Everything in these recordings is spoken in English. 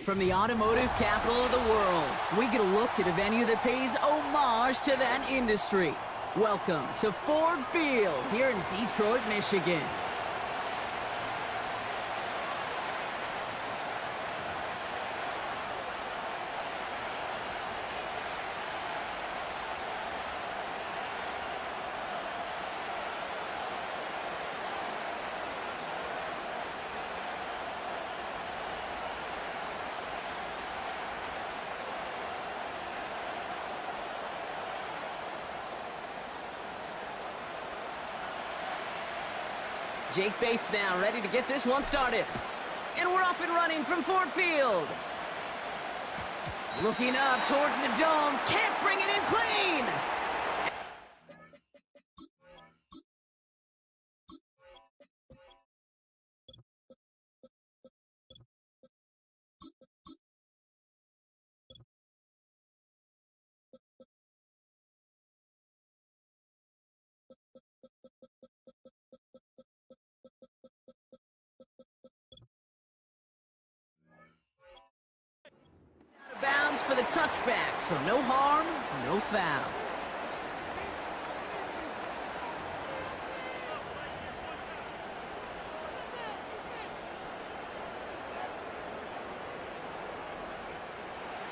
From the automotive capital of the world, we get a look at a venue that pays homage to that industry. Welcome to Ford Field here in Detroit, Michigan. Jake Bates now ready to get this one started. And we're off and running from Ford Field. Looking up towards the dome. Can't bring it in clean. Bounds for the touchback, so no harm, no foul.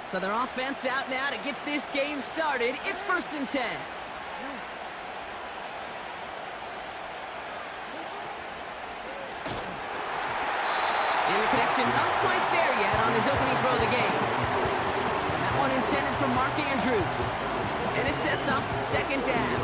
So their offense out now to get this game started. It's 1st and 10. And the connection not quite there yet on his opening throw of the game. That one intended for Mark Andrews. And it sets up 2nd down.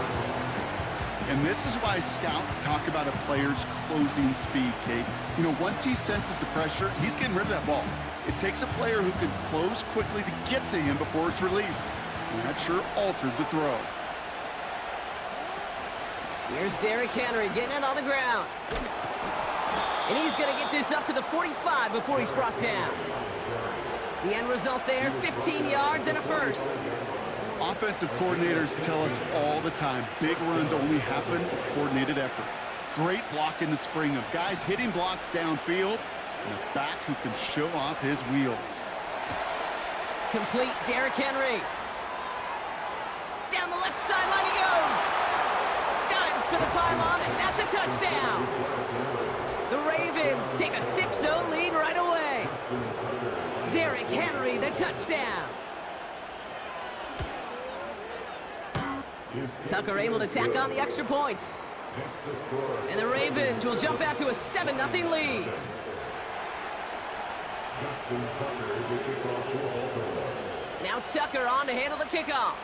And this is why scouts talk about a player's closing speed, Kate. You know, once he senses the pressure, he's getting rid of that ball. It takes a player who can close quickly to get to him before it's released. And that sure altered the throw. Here's Derrick Henry getting it on the ground. And he's going to get this up to the 45 before he's brought down. The end result there, 15 yards and a first. Offensive coordinators tell us all the time, big runs only happen with coordinated efforts. Great block in the spring of guys hitting blocks downfield, and a back who can show off his wheels. Complete Derrick Henry. Down the left sideline he goes. Dives for the pylon, and that's a touchdown. The Ravens take a 6-0 lead right away. Derrick Henry, the touchdown. Tucker able to tack on the extra point. And the Ravens will jump out to a 7-0 lead. Now Tucker on to handle the kickoff.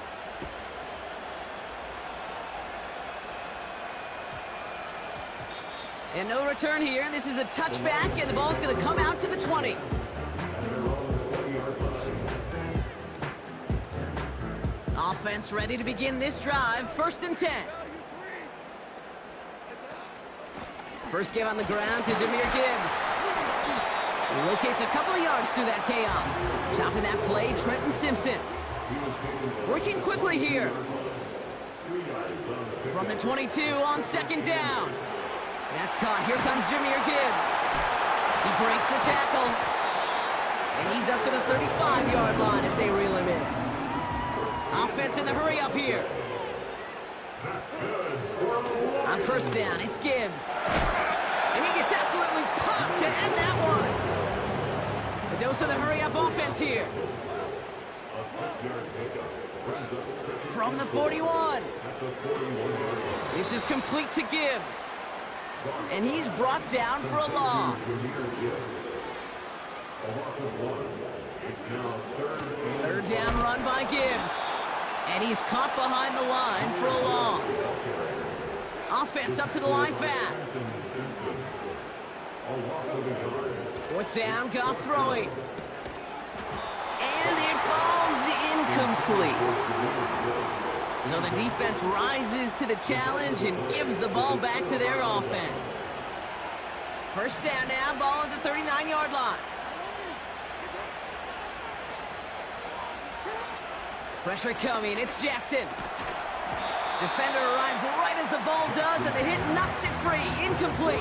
And no return here. This is a touchback, and the ball's going to come out to the 20. Offense ready to begin this drive. 1st and 10. First give on the ground to Jahmyr Gibbs. He locates a couple of yards through that chaos. Chopping that play, Trenton Simpson. Working quickly here. From the 22 on 2nd down. That's caught. Here comes Jahmyr Gibbs. He breaks the tackle. And he's up to the 35-yard line as they reel him in. Offense in the hurry up here. On 1st down, it's Gibbs. And he gets absolutely popped to end that one. A dose of the hurry up offense here. From the 41. This is complete to Gibbs. And he's brought down for a loss. 3rd down run by Gibbs. And he's caught behind the line for a loss. Offense up to the line fast. 4th down, Goff throwing. And it falls incomplete. So the defense rises to the challenge and gives the ball back to their offense. 1st down now, ball at the 39-yard line. Pressure coming, it's Jackson. Defender arrives right as the ball does, and the hit knocks it free, incomplete.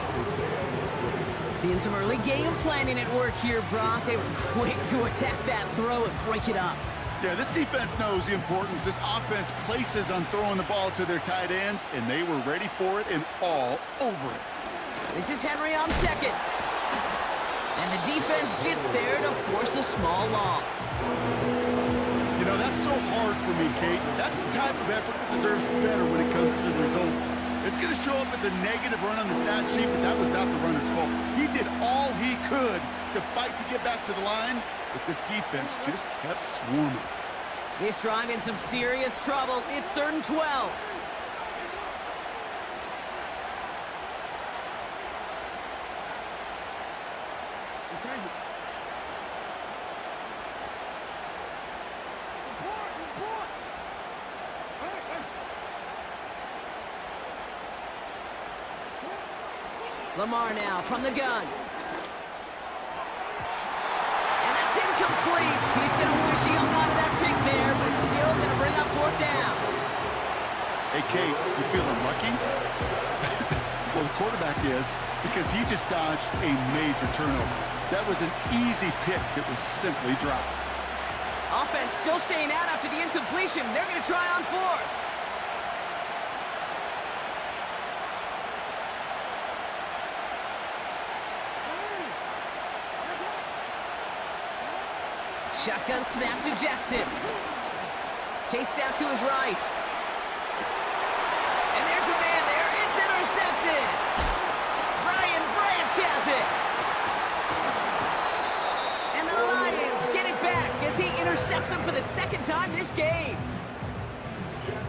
Seeing some early game planning at work here, Brock. They were quick to attack that throw and break it up. Yeah, this defense knows the importance this offense places on throwing the ball to their tight ends, and they were ready for it and all over it. This is Henry on second. And the defense gets there to force a small loss. You know, that's so hard for me, Kate. That's the type of effort that deserves better when it comes to the results. It's going to show up as a negative run on the stat sheet, but that was not the runner's fault. He did all he could to fight to get back to the line, but this defense just kept swarming. This drive in some serious trouble. It's 3rd and 12. Lamar now from the gun. And that's incomplete. He's going to wish he hung on to that pick there, but it's still going to bring up 4th down. Hey, Kate, you feeling lucky? Well, the quarterback is, because he just dodged a major turnover. That was an easy pick that was simply dropped. Offense still staying out after the incompletion. They're going to try on 4th. Shotgun snap to Jackson. Chased out to his right. And there's a man there. It's intercepted. Brian Branch has it. And the Lions get it back as he intercepts him for the 2nd time this game.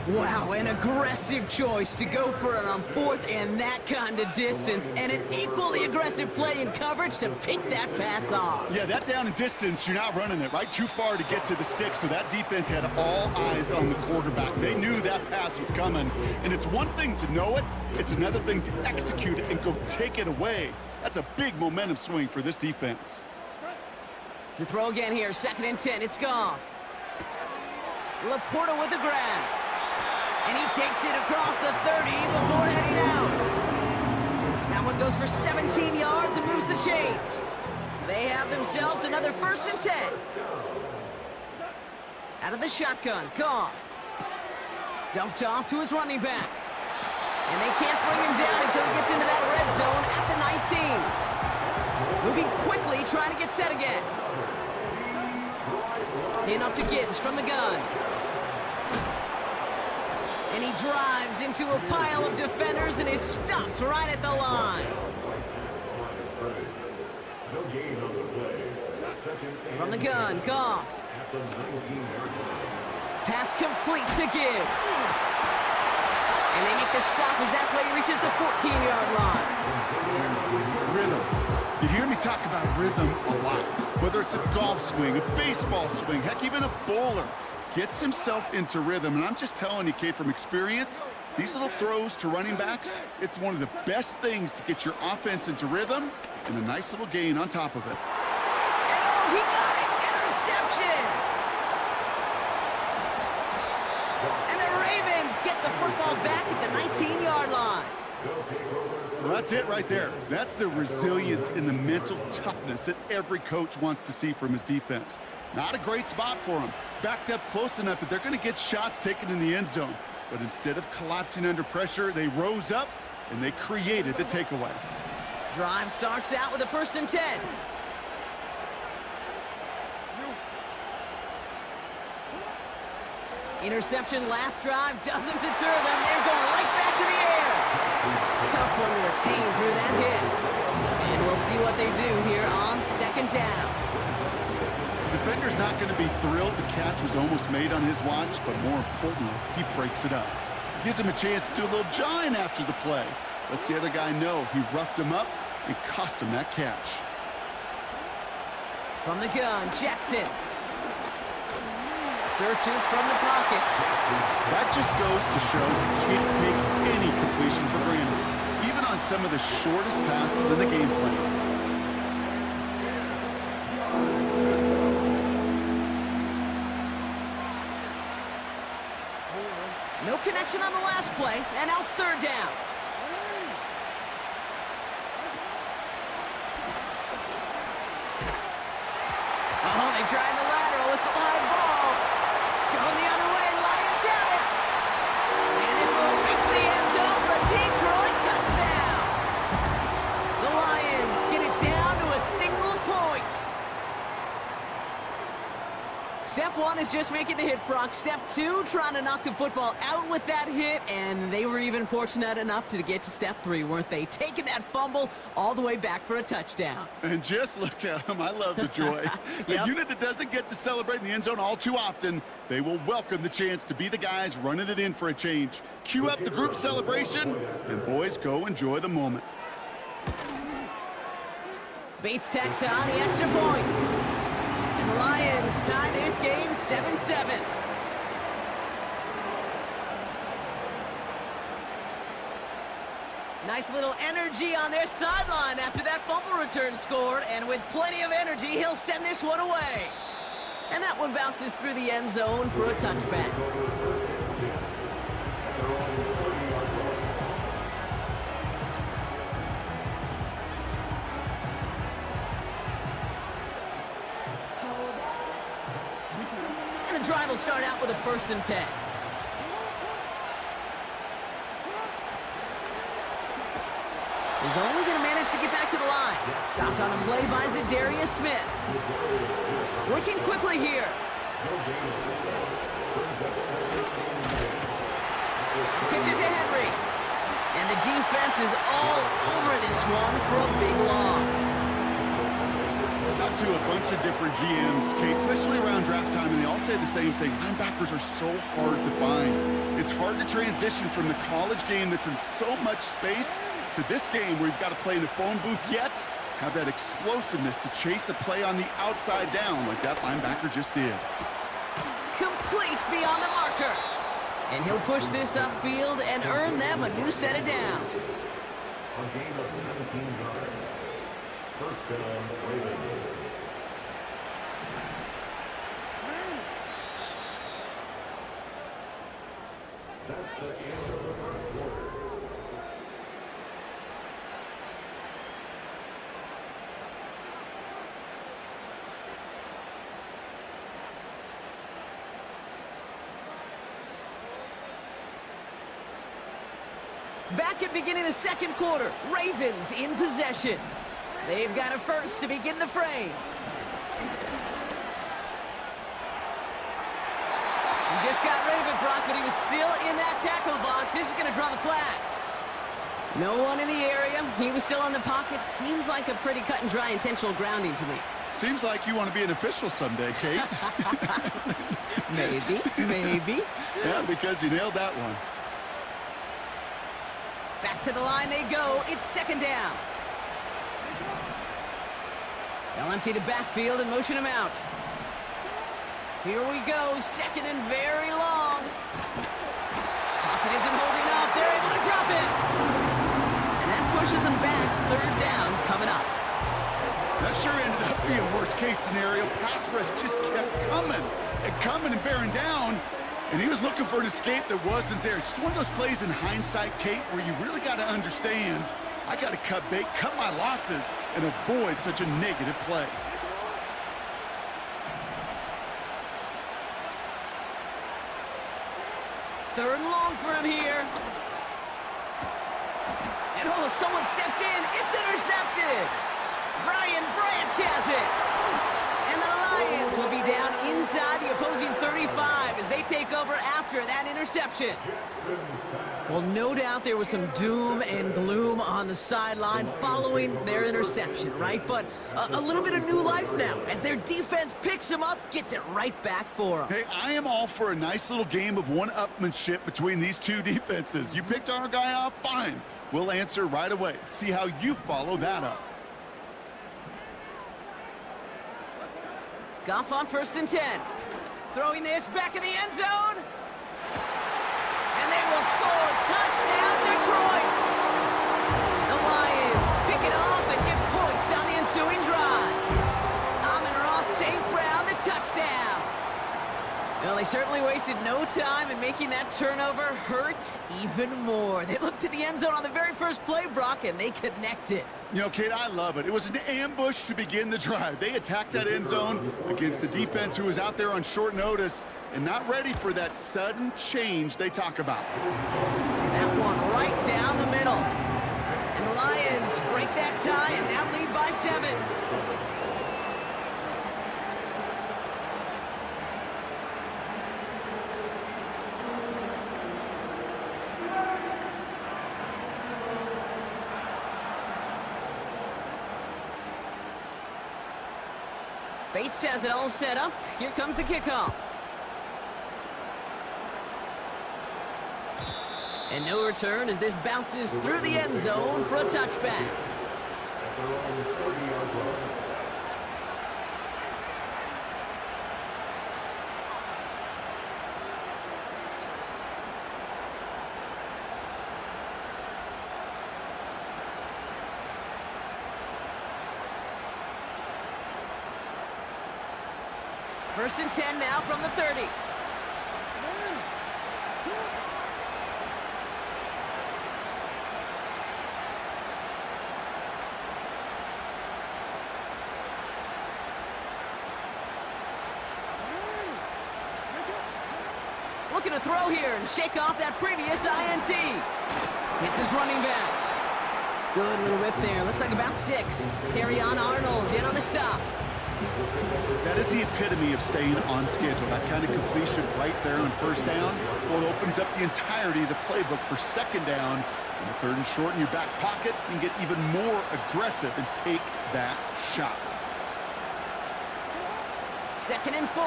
Wow, an aggressive choice to go for it on 4th and that kind of distance, and an equally aggressive play in coverage to pick that pass off. Yeah, that down and distance, you're not running it, right? Too far to get to the stick, so that defense had all eyes on the quarterback. They knew that pass was coming, and it's one thing to know it, it's another thing to execute it and go take it away. That's a big momentum swing for this defense. To throw again here, 2nd and 10, it's Goff. Laporta with the grab. And he takes it across the 30 before heading out. That one goes for 17 yards and moves the chains. They have themselves another 1st and 10. Out of the shotgun, Goff. Dumped off to his running back. And they can't bring him down until he gets into that red zone at the 19. Moving quickly, trying to get set again. Enough to Gibbs from the gun. And he drives into a pile of defenders and is stopped right at the line. From the gun, Goff. Pass complete to Gibbs. And they make the stop as that play reaches the 14-yard line. Rhythm. You hear me talk about rhythm a lot. Whether it's a golf swing, a baseball swing, heck, even a bowler. Gets himself into rhythm, and I'm just telling you, Kate, from experience, these little throws to running backs, it's one of the best things to get your offense into rhythm, and a nice little gain on top of it. And oh, he got it! Interception! And the Ravens get the football back at the 19-yard line. Well, that's it right there. That's the resilience and the mental toughness that every coach wants to see from his defense. Not a great spot for him. Backed up close enough that they're going to get shots taken in the end zone. But instead of collapsing under pressure, they rose up and they created the takeaway. Drive starts out with a 1st and 10. Interception last drive doesn't deter them. They're going right back to the air. Tough one to retain through that hit. And we'll see what they do here on 2nd down. Defender's not going to be thrilled the catch was almost made on his watch, but more importantly, he breaks it up. Gives him a chance to do a little jawing after the play. Lets the other guy know he roughed him up and cost him that catch. From the gun, Jackson. Searches from the pocket. That just goes to show you can't take any completion for granted, even on some of the shortest passes in the game plan. No connection on the last play, and now it's 3rd down. Step one is just making the hit, Brock. Step two, trying to knock the football out with that hit, and they were even fortunate enough to get to step three, weren't they? Taking that fumble all the way back for a touchdown. And just look at them. I love the joy. Yep. A unit that doesn't get to celebrate in the end zone all too often, they will welcome the chance to be the guys running it in for a change. Cue up the group celebration, and boys, go enjoy the moment. Bates tacks on the extra point. And the Lions tie this game 7-7. Nice little energy on their sideline after that fumble return scored. And with plenty of energy, he'll send this one away. And that one bounces through the end zone for a touchback. And the drive will start out with a 1st and 10. He's only going to manage to get back to the line. Stopped on the play by Zadarius Smith. Working quickly here. Pitch it to Henry. And the defense is all over this one for a big loss. I talked to a bunch of different GMs, Kate, especially around draft time, and they all say the same thing. Linebackers are so hard to find. It's hard to transition from the college game that's in so much space to this game where you've got to play in a phone booth, yet have that explosiveness to chase a play on the outside down like that linebacker just did. Complete beyond the marker. And he'll push this upfield and earn them a new set of downs. A game of 17 yards. First down, Ravens. That's the end of the first quarter. Back at beginning of the second quarter, Ravens in possession. They've got a first to begin the frame. He just got rid of it, Brock, but he was still in that tackle box. This is going to draw the flag. No one in the area. He was still in the pocket. Seems like a pretty cut and dry intentional grounding to me. Seems like you want to be an official someday, Kate. Maybe. Yeah, because you nailed that one. Back to the line they go. It's 2nd down. They'll empty the backfield and motion him out. Here we go. 2nd and very long. Pocket isn't holding up. They're able to drop it. And that pushes them back. 3rd down coming up. That sure ended up being worst case scenario. Pass rush just kept coming and bearing down. And he was looking for an escape that wasn't there. It's just one of those plays in hindsight, Kate, where you really got to understand, I got to cut bait, cut my losses, and avoid such a negative play. Third and long for him here. And oh, someone stepped in. It's intercepted. Brian Branch has it. And the Lions will be down inside the opposing 35 as they take over after that interception. Well, no doubt there was some doom and gloom on the sideline following their interception, right? But a little bit of new life now as their defense picks them up, gets it right back for them. Hey, I am all for a nice little game of one-upmanship between these two defenses. You picked our guy off, fine. We'll answer right away. See how you follow that up. Goff on 1st and 10. Throwing this back in the end zone. And they will score. Touchdown, Detroit. The Lions pick it off and get points on the ensuing drive. Amon-Ra St. Brown, the touchdown. Well, they certainly wasted no time in making that turnover hurt even more. They looked to the end zone on the very first play, Brock, and they connected. You know, Kate, I love it. It was an ambush to begin the drive. They attacked that end zone against a defense who was out there on short notice and not ready for that sudden change they talk about. That one right down the middle. And the Lions break that tie and now lead by 7. Bates has it all set up. Here comes the kickoff. And no return as this bounces through the end zone for a touchback. At their own 30-yard line. First and 10 now from the 30. Looking to throw here and shake off that previous INT. Hits his running back. Good little rip there. Looks like about 6. Terrion Arnold in on the stop. That is the epitome of staying on schedule. That kind of completion right there on first down. Well, it opens up the entirety of the playbook for second down. And the third and short in your back pocket, you can get even more aggressive and take that shot. Second and 4.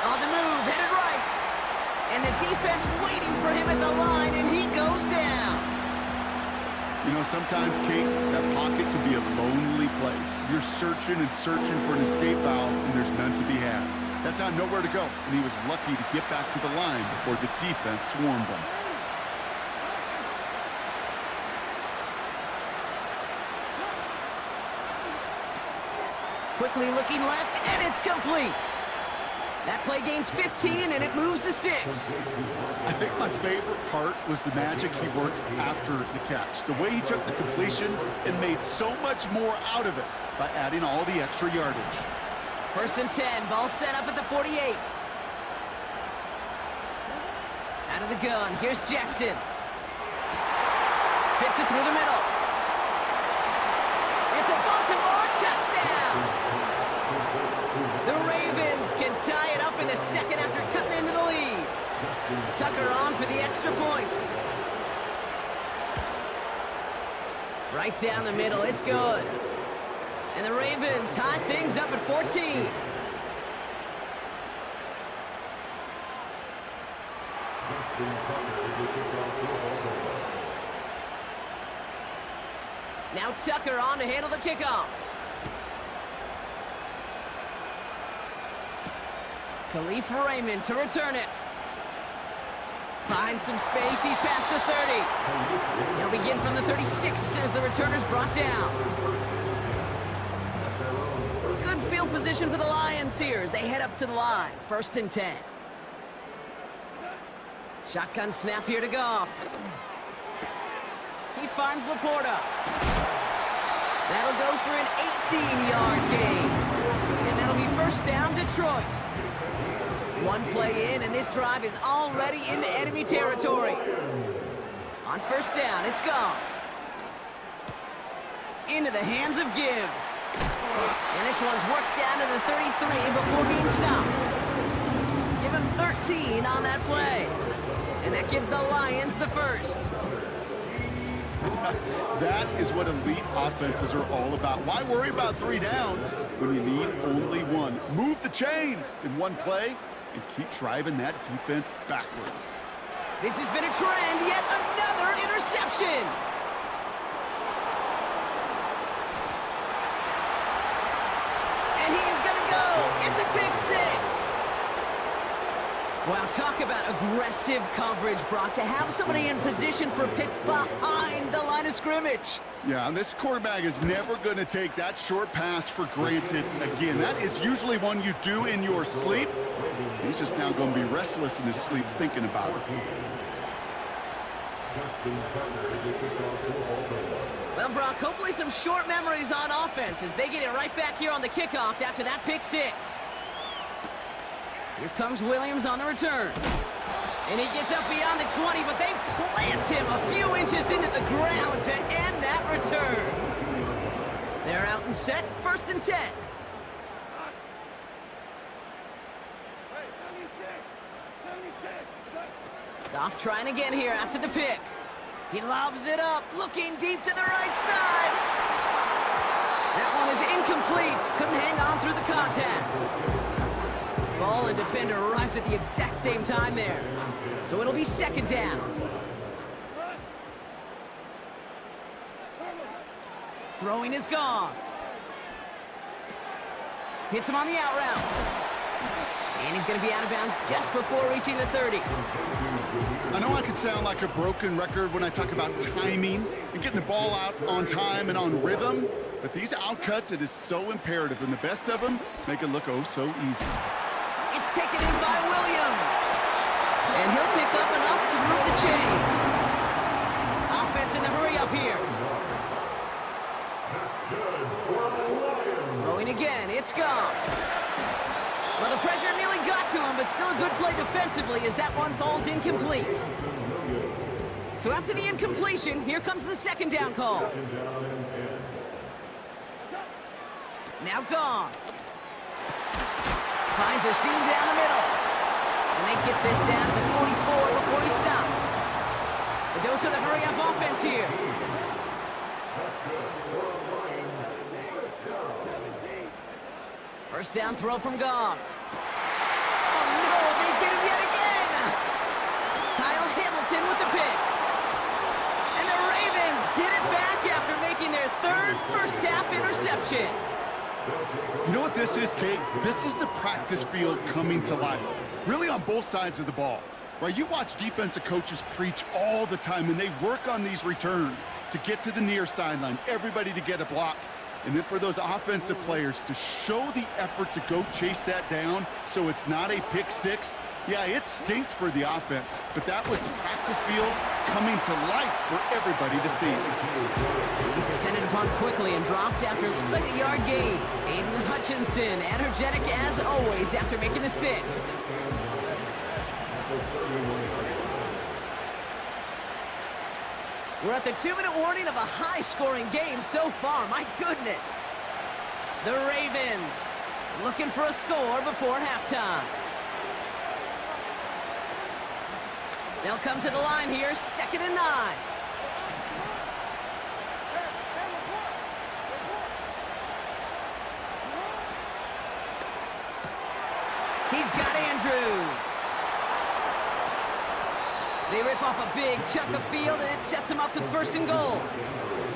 On the move, headed right. And the defense waiting for him at the line, and he goes down. You know, sometimes, Kate, that pocket can be a lonely place. You're searching and searching for an escape valve, and there's none to be had. That time, nowhere to go, and he was lucky to get back to the line before the defense swarmed him. Quickly looking left, and it's complete. That play gains 15, and it moves the sticks. I think my favorite part was the magic he worked after the catch. The way he took the completion and made so much more out of it by adding all the extra yardage. First and 10, ball set up at the 48. Out of the gun, here's Jackson. Fits it through the middle. It's a Baltimore touchdown! The Ravens can tie it up in the second after cutting into the lead. Tucker on for the extra point. Right down the middle, it's good. And the Ravens tie things up at 14. Now Tucker on to handle the kickoff. Khalif Raymond to return it. Finds some space, he's past the 30. He'll begin from the 36 as the returner's brought down. Good field position for the Lions here as they head up to the line. First and 10. Shotgun snap here to Goff. He finds Laporta. That'll go for an 18-yard gain. And that'll be first down, Detroit. One play in, and this drive is already into enemy territory. On first down, it's Goff. Into the hands of Gibbs. And this one's worked down to the 33 before being stopped. Give him 13 on that play. And that gives the Lions the first. That is what elite offenses are all about. Why worry about 3 downs when you need only one? Move the chains in one play and keep driving that defense backwards. This has been a trend, yet another interception. And he's gonna go. It's a pick 6. Wow, talk about aggressive coverage, Brock, to have somebody in position for a pick behind the line of scrimmage. Yeah, and this quarterback is never going to take that short pass for granted again. That is usually one you do in your sleep. He's just now going to be restless in his sleep thinking about it. Well, Brock, hopefully some short memories on offense as they get it right back here on the kickoff after that pick 6. Here comes Williams on the return. And he gets up beyond the 20, but they plant him a few inches into the ground to end that return. They're out and set, first and 10. Goff trying again here after the pick. He lobs it up, looking deep to the right side. That one is incomplete. incomplete. Couldn't hang on through the contact. Ball and defender arrived at the exact same time there. So it'll be second down. Throwing is gone. Hits him on the out route. And he's going to be out of bounds just before reaching the 30. I know I could sound like a broken record when I talk about timing and getting the ball out on time and on rhythm, but these outcuts, it is so imperative, and the best of them make it look oh so easy. It's taken in by Williams. And he'll pick up enough to move the chains. Offense in the hurry up here. Throwing again, it's gone. Well, the pressure nearly got to him, but still a good play defensively as that one falls incomplete. So after the incompletion, here comes the second down call. Now gone. Finds a seam down the middle. And they get this down to the 44 before he stopped. The dose of the hurry-up offense here. First down throw from Goff. Oh no, they get him yet again! Kyle Hamilton with the pick. And the Ravens get it back after making their third first-half interception. You know what this is, Kate? This is the practice field coming to life. Really on both sides of the ball. Right? You watch defensive coaches preach all the time, and they work on these returns to get to the near sideline, everybody to get a block. And then for those offensive players to show the effort to go chase that down so it's not a pick six, yeah, it stinks for the offense. But that was the practice field coming to life for everybody to see. He's descended upon quickly and dropped after it looks like a yard gain. Aiden Hutchinson, energetic as always after making the stick. We're at the 2-minute warning of a high-scoring game so far. My goodness. The Ravens looking for a score before halftime. They'll come to the line here, 2nd and 9. He's got Andrews. They rip off a big chunk of field, and it sets them up with 1st and goal.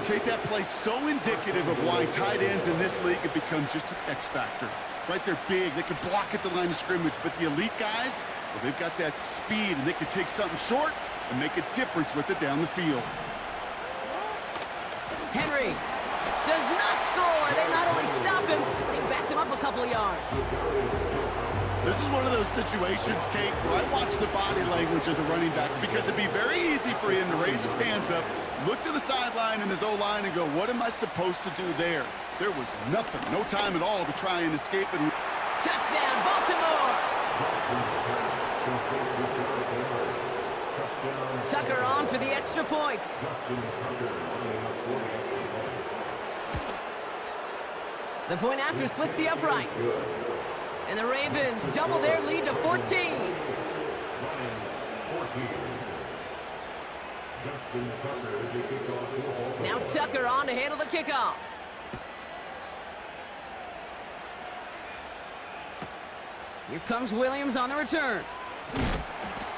Kate, that play's so indicative of why tight ends in this league have become just an X factor. Right, they're big, they can block at the line of scrimmage, but the elite guys, well, they've got that speed, and they can take something short and make a difference with it down the field. Henry does not score. They not only stop him, they backed him up a couple of yards. This is one of those situations, Kate, where I watch the body language of the running back because it'd be very easy for him to raise his hands up, look to the sideline and his O-line and go, what am I supposed to do there? There was nothing, no time at all to try and escape. And touchdown, Baltimore! Tucker on for the extra point. The point after splits the uprights. And the Ravens double their lead to 14. Now Tucker on to handle the kickoff. Here comes Williams on the return.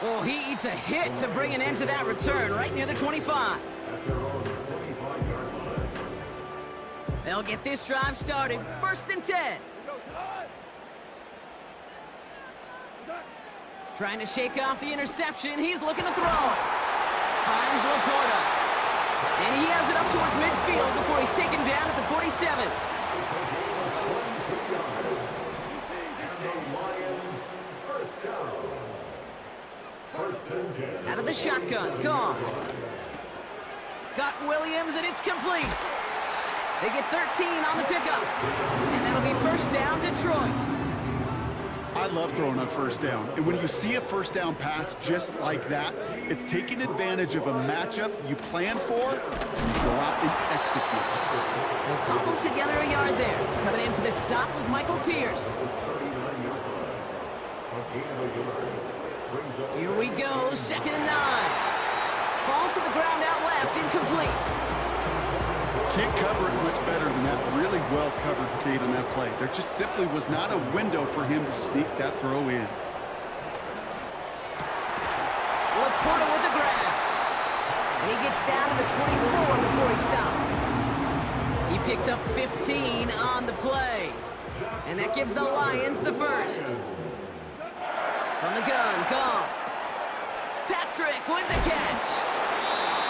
Oh, he eats a hit to bring an end to that return right near the 25. They'll get this drive started. 1st and 10. Trying to shake off the interception. He's looking to throw. Finds Laporta. And he has it up towards midfield before he's taken down at the 47. Out of the shotgun. Gone. Got Williams, and it's complete. They get 13 on the pickup. And that'll be 1st down, Detroit. I love throwing on 1st down. And when you see a 1st down pass just like that, it's taking advantage of a matchup you plan for, and you go out and execute. They'll cobble together a yard there. Coming in for the stop was Michael Pierce. Here we go, 2nd and 9. Falls to the ground out left, incomplete. Can't cover it much better than that. Really well covered, Kate, on that play. There just simply was not a window for him to sneak that throw in. Laporta with the grab. And he gets down to the 24 before he stops. He picks up 15 on the play. And that gives the Lions the first. From the gun, Goff. Patrick with the catch.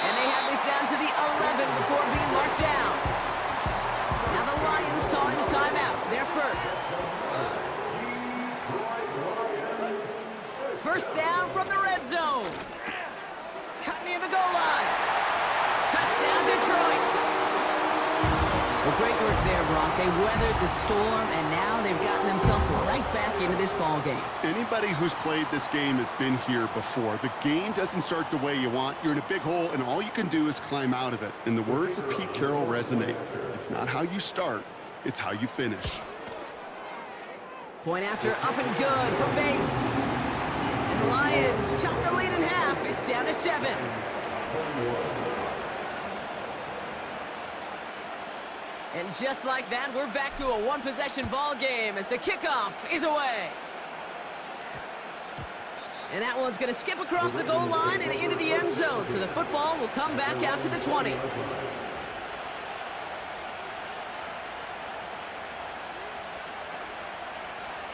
And they have this down to the 11 before being marked down. Now the Lions calling a timeout. They're first. First down from the red zone. Cut near the goal line. Touchdown, Detroit. Well, great work there, Brock. They weathered the storm, and now they've gotten themselves right back into this ball game. Anybody who's played this game has been here before. The game doesn't start the way you want. You're in a big hole, and all you can do is climb out of it. And the words of Pete Carroll resonate. It's not how you start, it's how you finish. Point after up and good from Bates. And the Lions chop the lead in half. It's down to 7. And just like that, we're back to a one-possession ball game as the kickoff is away. And that one's going to skip across the goal line and into the end zone. So the football will come back out to the 20.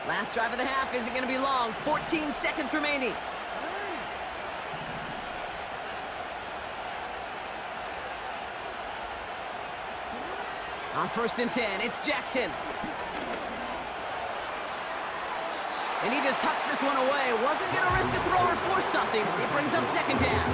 Last drive of the half isn't going to be long. 14 seconds remaining. On 1st and 10, it's Jackson. And he just hucks this one away. Wasn't going to risk a throw or force something. It brings up 2nd down.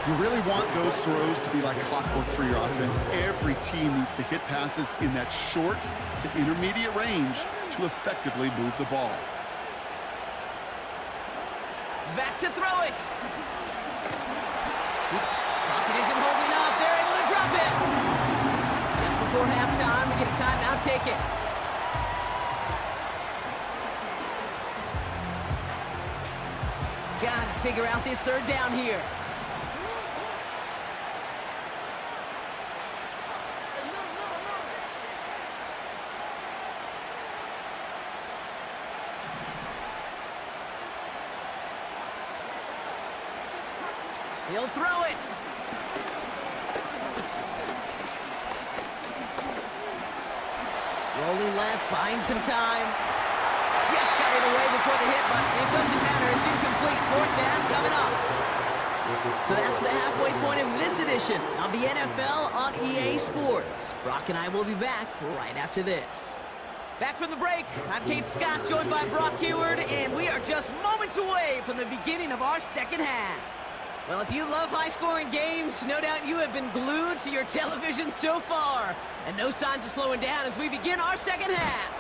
You really want those throws to be like clockwork for your offense. Every team needs to hit passes in that short to intermediate range to effectively move the ball. Back to throw it. Pocket isn't holding up. They're able to drop it. Just before halftime, we get a timeout taken. Gotta figure out this 3rd down here. He'll throw it. Rolling left, buying some time. Just got it away before the hit, but it doesn't matter. It's incomplete. 4th down coming up. So that's the halfway point of this edition of the NFL on EA Sports. Brock and I will be back right after this. Back from the break, I'm Kate Scott, joined by Brock Heward, and we are just moments away from the beginning of our 2nd half. Well, if you love high-scoring games, no doubt you have been glued to your television so far. And no signs of slowing down as we begin our 2nd half.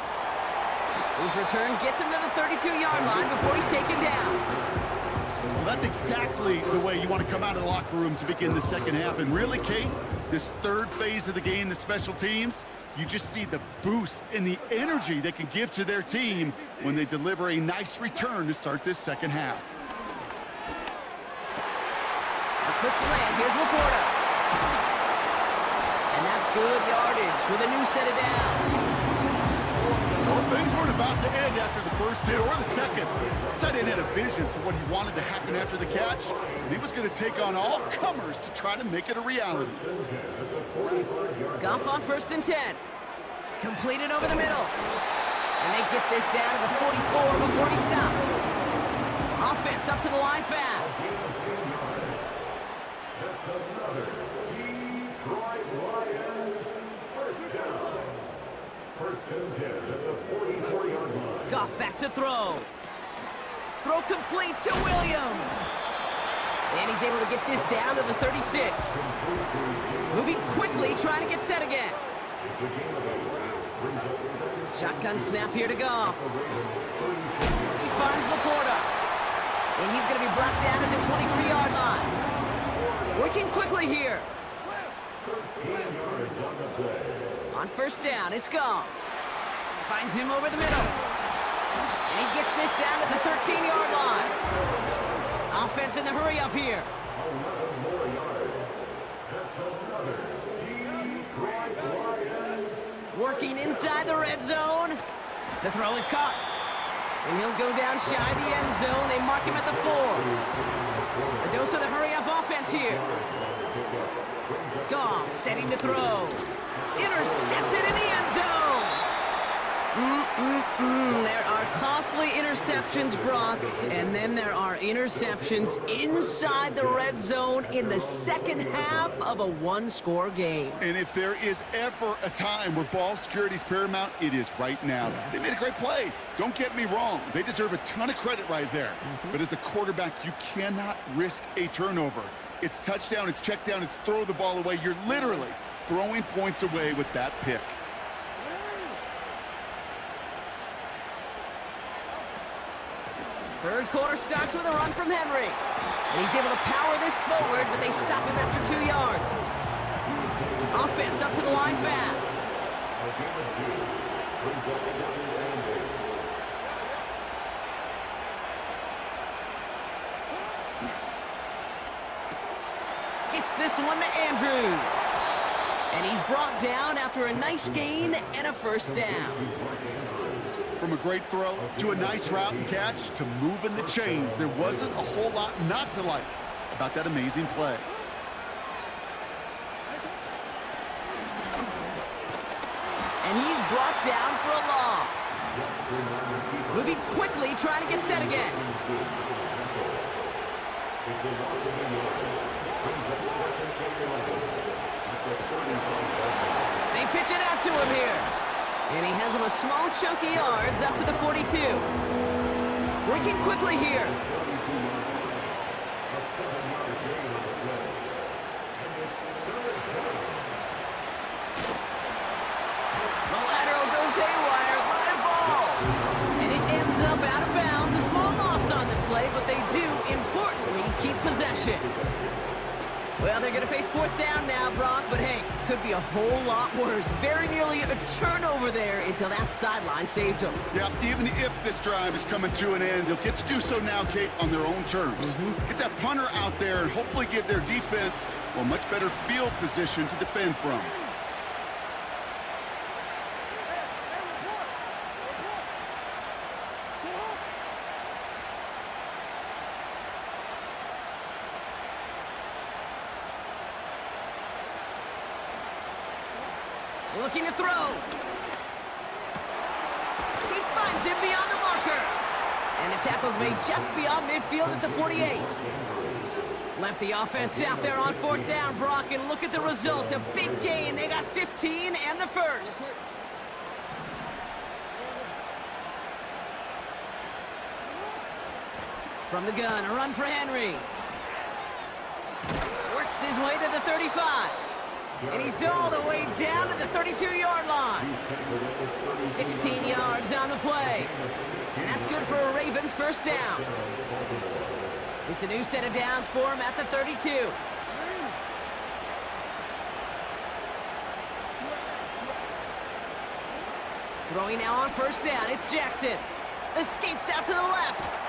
His return gets him to the 32-yard line before he's taken down. Well, that's exactly the way you want to come out of the locker room to begin the 2nd half. And really, Kate, this 3rd phase of the game, the special teams, you just see the boost and the energy they can give to their team when they deliver a nice return to start this 2nd half. Quick slant, here's Laporta. And that's good yardage with a new set of downs. Well, things weren't about to end after the 1st hit or the 2nd. This tight end had a vision for what he wanted to happen after the catch, and he was going to take on all comers to try to make it a reality. Goff on 1st and 10. Completed over the middle. And they get this down to the 44 before he stopped. Offense up to the line fast. Goff back to throw. Throw complete to Williams. And he's able to get this down to the 36. Moving quickly, trying to get set again. Shotgun snap here to Goff. He finds Laporta. And he's going to be brought down at the 23-yard line. Working quickly here. On 1st down, it's Goff. Finds him over the middle. And he gets this down to the 13-yard line. Offense in the hurry up here. looking inside the red zone. The throw is caught. And he'll go down shy of the end zone. They mark him at the 4. A dose of the hurry-up offense here. Goff setting to throw. Intercepted in the end zone. There are costly interceptions, Brock, and then there are interceptions inside the red zone in the second half of a one-score game. And if there is ever a time where ball security is paramount, it is right now. They made a great play. Don't get me wrong. They deserve a ton of credit right there. But as a quarterback, you cannot risk a turnover. It's touchdown, it's check down, it's throw the ball away. You're literally throwing points away with that pick. Third quarter starts with a run from Henry. And he's able to power this forward, but they stop him after 2 yards. Offense up to the line fast. Gets this one to Andrews. And he's brought down after a nice gain and a first down. From a great throw to a nice route and catch to moving the chains, there wasn't a whole lot not to like about that amazing play. And he's brought down for a loss. Moving quickly, trying to get set again. They pitch it out to him here. And he has him a small chunk of yards up to the 42. Working quickly here. The lateral goes haywire. Live ball. And it ends up out of bounds. A small loss on the play, but they do, importantly, keep possession. Well, they're going to face 4th down now, Brock, but hey, could be a whole lot worse. Very nearly a turnover there until that sideline saved them. Yeah, even if this drive is coming to an end, they'll get to do so now, Kate, on their own terms. Get that punter out there and hopefully give their defense a much better field position to defend from. Looking to throw. He finds him beyond the marker. And the tackle's made just beyond midfield at the 48. Left the offense out there on 4th down, Brock, and look at the result. A big gain. They got 15 and the first. From the gun, a run for Henry. Works his way to the 35. And he's all the way down to the 32-yard line. 16 yards on the play. And that's good for a Ravens first down. It's a new set of downs for him at the 32. Throwing now on first down, it's Jackson. Escapes out to the left.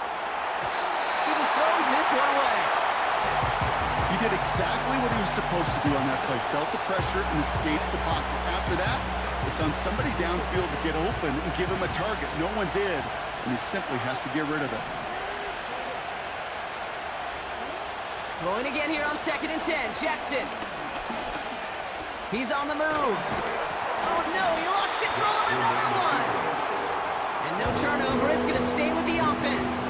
He just throws this one away. He did exactly what he was supposed to do on that play. Felt the pressure and escapes the pocket. After that, it's on somebody downfield to get open and give him a target. No one did, and he simply has to get rid of it. Throwing again here on 2nd and 10. Jackson. He's on the move. Oh, no, he lost control of another one. And no turnover. It's going to stay with the offense.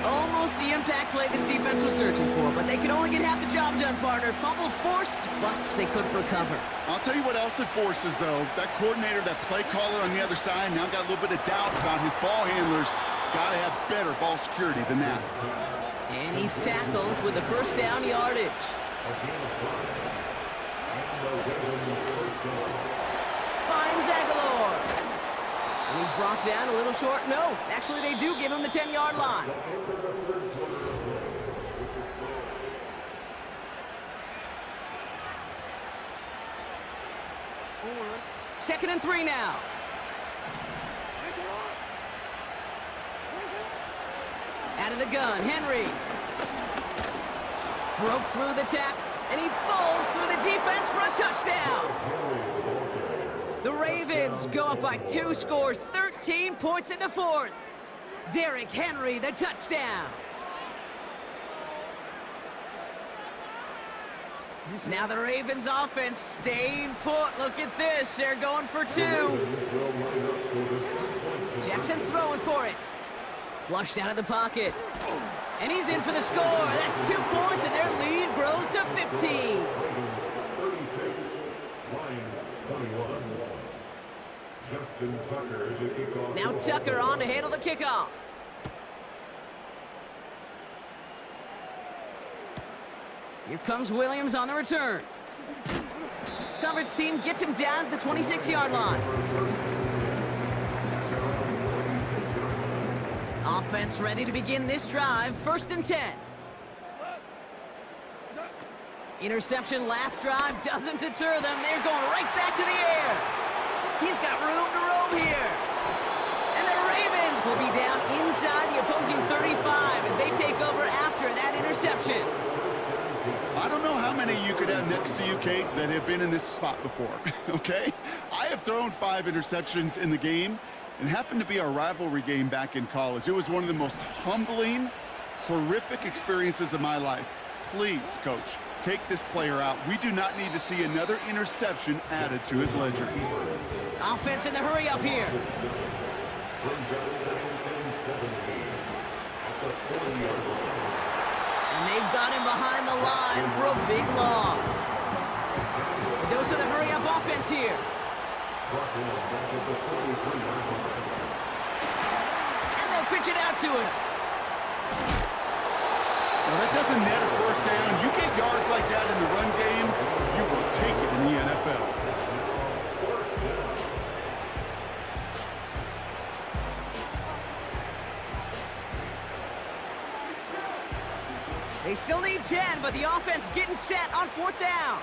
Almost the impact play this defense was searching for, but they could only get half the job done, partner. Fumble forced, but they couldn't recover. I'll tell you what else it forces, though. That coordinator, that play caller on the other side, now got a little bit of doubt about his ball handlers. Got to have better ball security than that. And he's tackled with the first down yardage. Finds Aguilar. And he's brought down a little short. No, actually they do give him the 10-yard line. Second and 3 now. Out of the gun, Henry. Broke through the tap, and he bowls through the defense for a touchdown. The Ravens go up by 2 scores, 13 points in the fourth. Derrick Henry, the touchdown. Now the Ravens offense staying put. Look at this. They're going for 2. Jackson throwing for it. Flushed out of the pocket. And he's in for the score. That's 2 points, and their lead grows to 15. Now Tucker on to handle the kickoff. Here comes Williams on the return. Coverage team gets him down at the 26-yard line. Offense ready to begin this drive. 1st and 10. Interception last drive doesn't deter them. They're going right back to the air. He's got room to roam here. And the Ravens will be down inside the opposing 35 as they take over after that interception. I don't know how many you could have next to you, Kate, that have been in this spot before, okay? I have thrown 5 interceptions in the game, and happened to be our rivalry game back in college. It was one of the most humbling, horrific experiences of my life. Please, Coach, take this player out. We do not need to see another interception added to his ledger. Offense in the hurry up here. And they've got him behind the line for a big loss. A dose of the hurry up offense here. And they'll pitch it out to him. Well, that doesn't net a first down. You get yards like that in the run game, you will take it in the NFL. They still need 10, but the offense getting set on 4th down.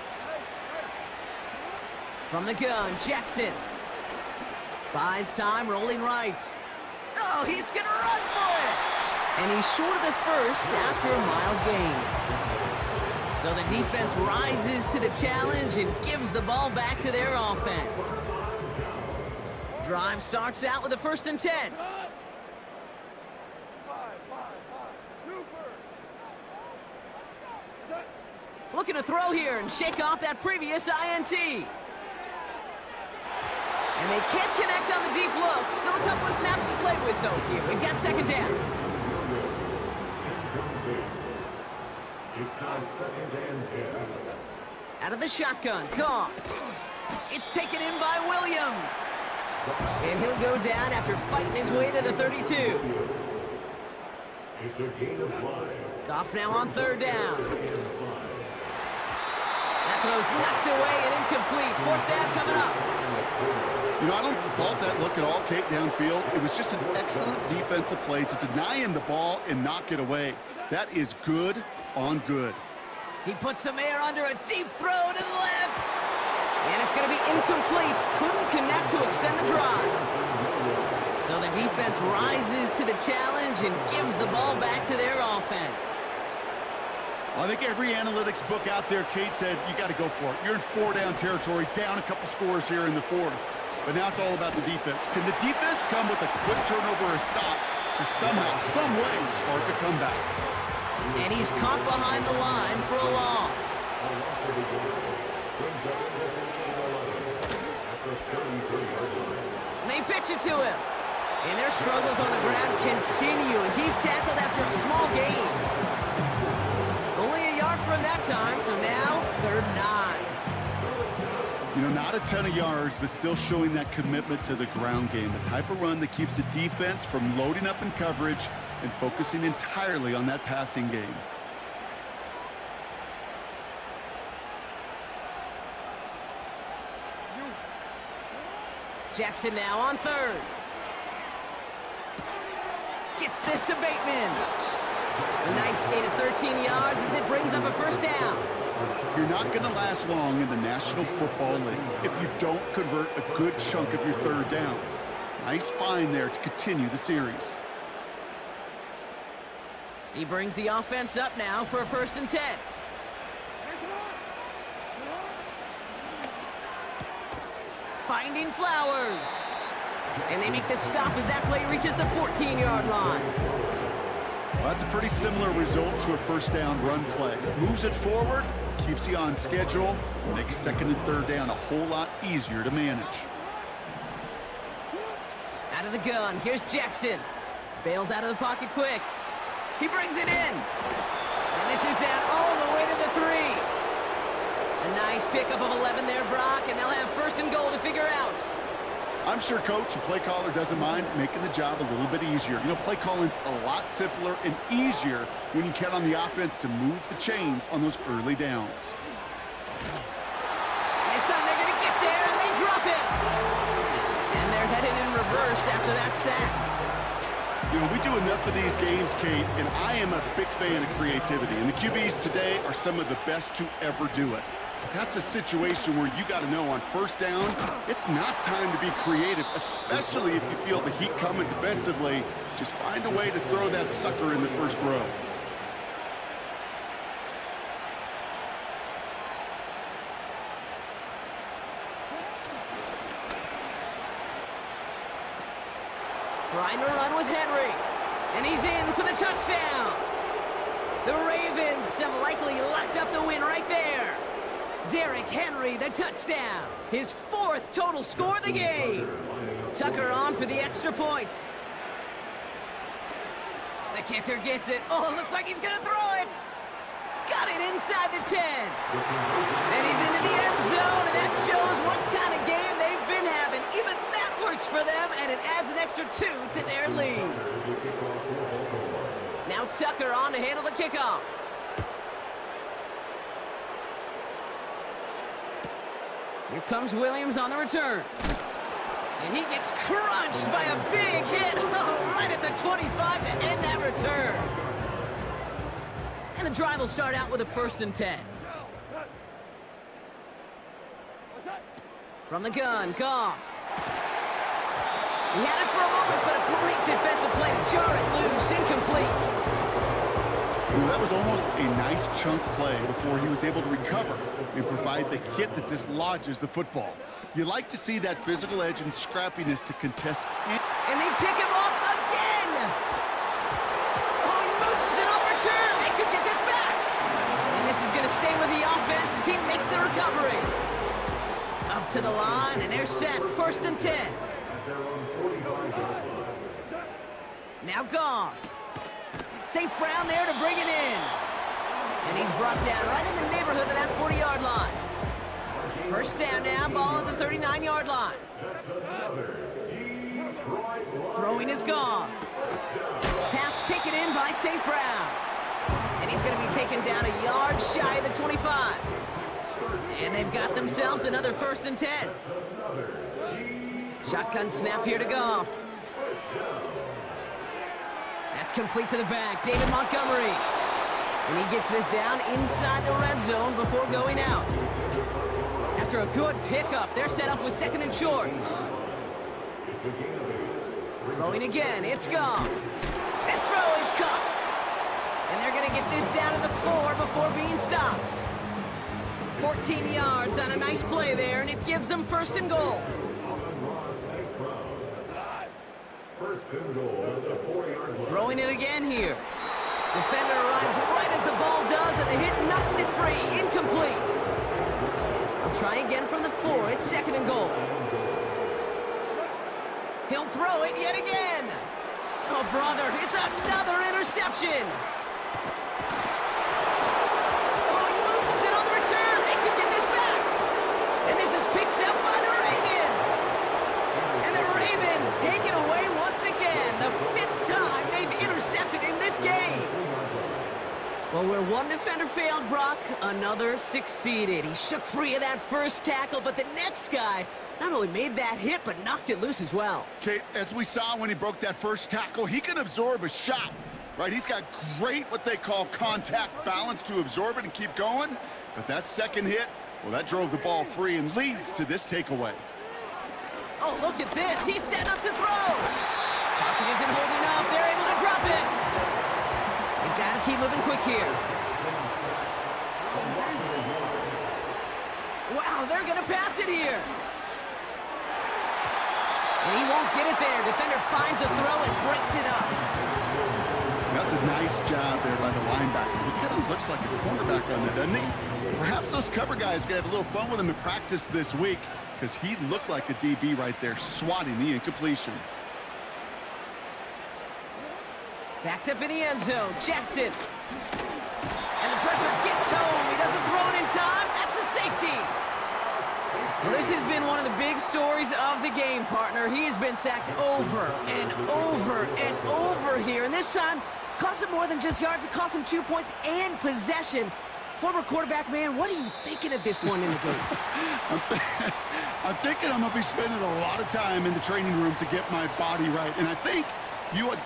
From the gun, Jackson. Buys time, rolling right. Oh, he's going to run for it. And he's short of the first after a mile gain. So the defense rises to the challenge and gives the ball back to their offense. Drive starts out with a 1st and 10. Looking to throw here and shake off that previous INT. And they can't connect on the deep look. Still a couple of snaps to play with, though, here. We've got 2nd down. Out of the shotgun, Goff. It's taken in by Williams. And he'll go down after fighting his way to the 32. Goff now on 3rd down. That throw's knocked away and incomplete. 4th down coming up. You know, I don't fault that look at all, Kate, downfield. It was just an excellent defensive play to deny him the ball and knock it away. That is good on good. He puts some air under a deep throw to the left. And it's going to be incomplete. Couldn't connect to extend the drive. So the defense rises to the challenge and gives the ball back to their offense. Well, I think every analytics book out there, Kate, said you got to go for it. You're in 4-down territory, down a couple scores here in the 4th. But now it's all about the defense. Can the defense come with a quick turnover or a stop to somehow, some way, spark a comeback? And he's caught behind the line for a loss. They pitch it to him. And their struggles on the ground continue as he's tackled after a small gain. Only a yard from that time, so now 3rd and 9. You know, not a ton of yards, but still showing that commitment to the ground game. The type of run that keeps the defense from loading up in coverage and focusing entirely on that passing game. Jackson now on 3rd. Gets this to Bateman. A nice gain of 13 yards as it brings up a 1st down. You're not going to last long in the National Football League if you don't convert a good chunk of your 3rd downs. Nice find there to continue the series. He brings the offense up now for a 1st and 10. finding Flowers. And they make the stop as that play reaches the 14-yard line. Well, that's a pretty similar result to a first down run play. Moves it forward, keeps you on schedule, makes second and third down a whole lot easier to manage. Out of the gun, here's Jackson. Bails out of the pocket quick. He brings it in. And this is down all the way to the 3. A nice pickup of 11 there, Brock, and they'll have first and goal to figure out. I'm sure, Coach, the play caller doesn't mind making the job a little bit easier. You know, play calling's a lot simpler and easier when you count on the offense to move the chains on those early downs. And this time they're going to get there, and they drop it. And they're headed in reverse after that sack. You know, we do enough of these games, Kate, and I am a big fan of creativity. And the QBs today are some of the best to ever do it. That's a situation where you got to know on first down, it's not time to be creative, especially if you feel the heat coming defensively. Just find a way to throw that sucker in the first row. Trying to run with Henry. And he's in for the touchdown. The Ravens have likely locked up the win right there. Derrick Henry, the touchdown. His 4th total score of the game. Tucker on for the extra point. The kicker gets it. Oh, it looks like he's going to throw it. Got it inside the 10. And he's into the end zone, and that shows what kind of game they've been having. Even that works for them, and it adds an extra 2 to their lead. Now Tucker on to handle the kickoff. Here comes Williams on the return. And he gets crunched by a big hit. Oh, right at the 25 to end that return. And the drive will start out with a 1st and 10. From the gun, Goff. He had it for a moment, but a great defensive play to jar it loose. Incomplete. Well, that was almost a nice chunk play before he was able to recover and provide the hit that dislodges the football. You like to see that physical edge and scrappiness to contest. And they pick him off again! Oh, he loses it on the return! They could get this back! And this is going to stay with the offense as he makes the recovery. Up to the line, and they're set. 1st and 10. Now Goff. St. Brown there to bring it in. And he's brought down right in the neighborhood of that 40-yard line. First down now, ball at the 39-yard line. Throwing is gone. Pass taken in by St. Brown. And he's going to be taken down a yard shy of the 25. And they've got themselves another 1st and 10. Shotgun snap here to Goff. That's complete to the back, David Montgomery. And he gets this down inside the red zone before going out. After a good pickup, they're set up with 2nd and short. Throwing again, it's Goff. This throw is caught. And they're going to get this down to the 4 before being stopped. 14 yards on a nice play there, and it gives them 1st and goal. Throwing it again here. Defender arrives right as the ball does, and the hit knocks it free. Incomplete. I'll try again from the 4. It's 2nd and goal. He'll throw it yet again. Oh, brother, it's another interception. Oh, he loses it on the return. They could get this back. And this is picked up by the Ravens. And the Ravens take it away once again. The 5th time they've intercepted in this game. Well, where one defender failed, Brock, another succeeded. He shook free of that first tackle, but the next guy not only made that hit, but knocked it loose as well. Kate, as we saw when he broke that first tackle, he can absorb a shot, right? He's got great, what they call contact balance to absorb it and keep going. But that second hit, well, that drove the ball free and leads to this takeaway. Oh, look at this. He's set up to throw. Pocket isn't holding up. They're able to drop it. You've got to keep moving quick here. Wow, they're going to pass it here. And he won't get it there. Defender finds a throw and breaks it up. That's a nice job there by the linebacker. He kind of looks like a cornerback on that, doesn't he? Perhaps those cover guys are going to have a little fun with him in practice this week, because he looked like a DB right there, swatting the incompletion. Backed up in the end zone. Jackson. And the pressure gets home. He doesn't throw it in time. That's a safety. Well, this has been one of the big stories of the game, partner. He's been sacked over and over and over here. And this time, cost him more than just yards. It cost him 2 points and possession. Former quarterback, man, what are you thinking at this point in the game? I'm thinking I'm going to be spending a lot of time in the training room to get my body right. And I think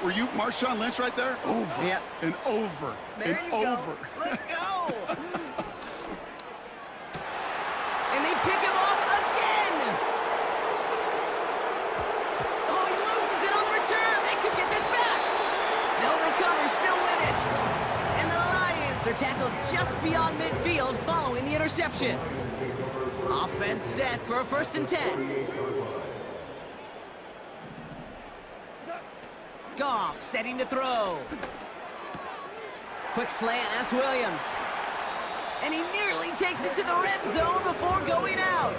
were you Marshawn Lynch right there? Over yep. and over there and you over. Go. Let's go. And they pick him off again. Oh, he loses it on the return. They could get this back. They'll recover, still with it. And the Lions are tackled just beyond midfield following the interception. Offense set for a 1st and 10. Goff setting to throw. Quick slant, that's Williams. And he nearly takes it to the red zone before going out.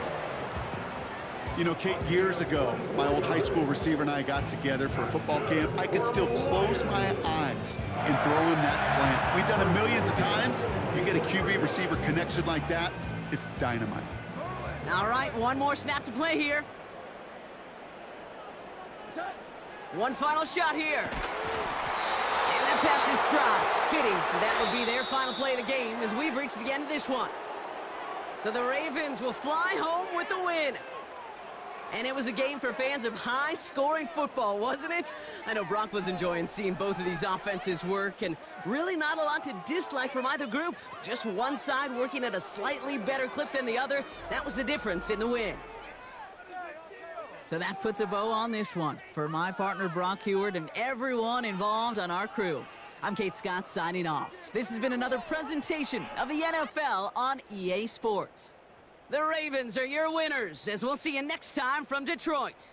You know, Kate, years ago, my old high school receiver and I got together for a football camp. I could still close my eyes and throw him that slant. We've done it millions of times. You get a QB receiver connection like that, it's dynamite. All right, one more snap to play here. One final shot here. And that pass is dropped. Fitting. That would be their final play of the game as we've reached the end of this one. So the Ravens will fly home with the win. And it was a game for fans of high-scoring football, wasn't it? I know Brock was enjoying seeing both of these offenses work, and really not a lot to dislike from either group. Just one side working at a slightly better clip than the other. That was the difference in the win. So that puts a bow on this one. For my partner, Brock Heward, and everyone involved on our crew, I'm Kate Scott signing off. This has been another presentation of the NFL on EA Sports. The Ravens are your winners, as we'll see you next time from Detroit.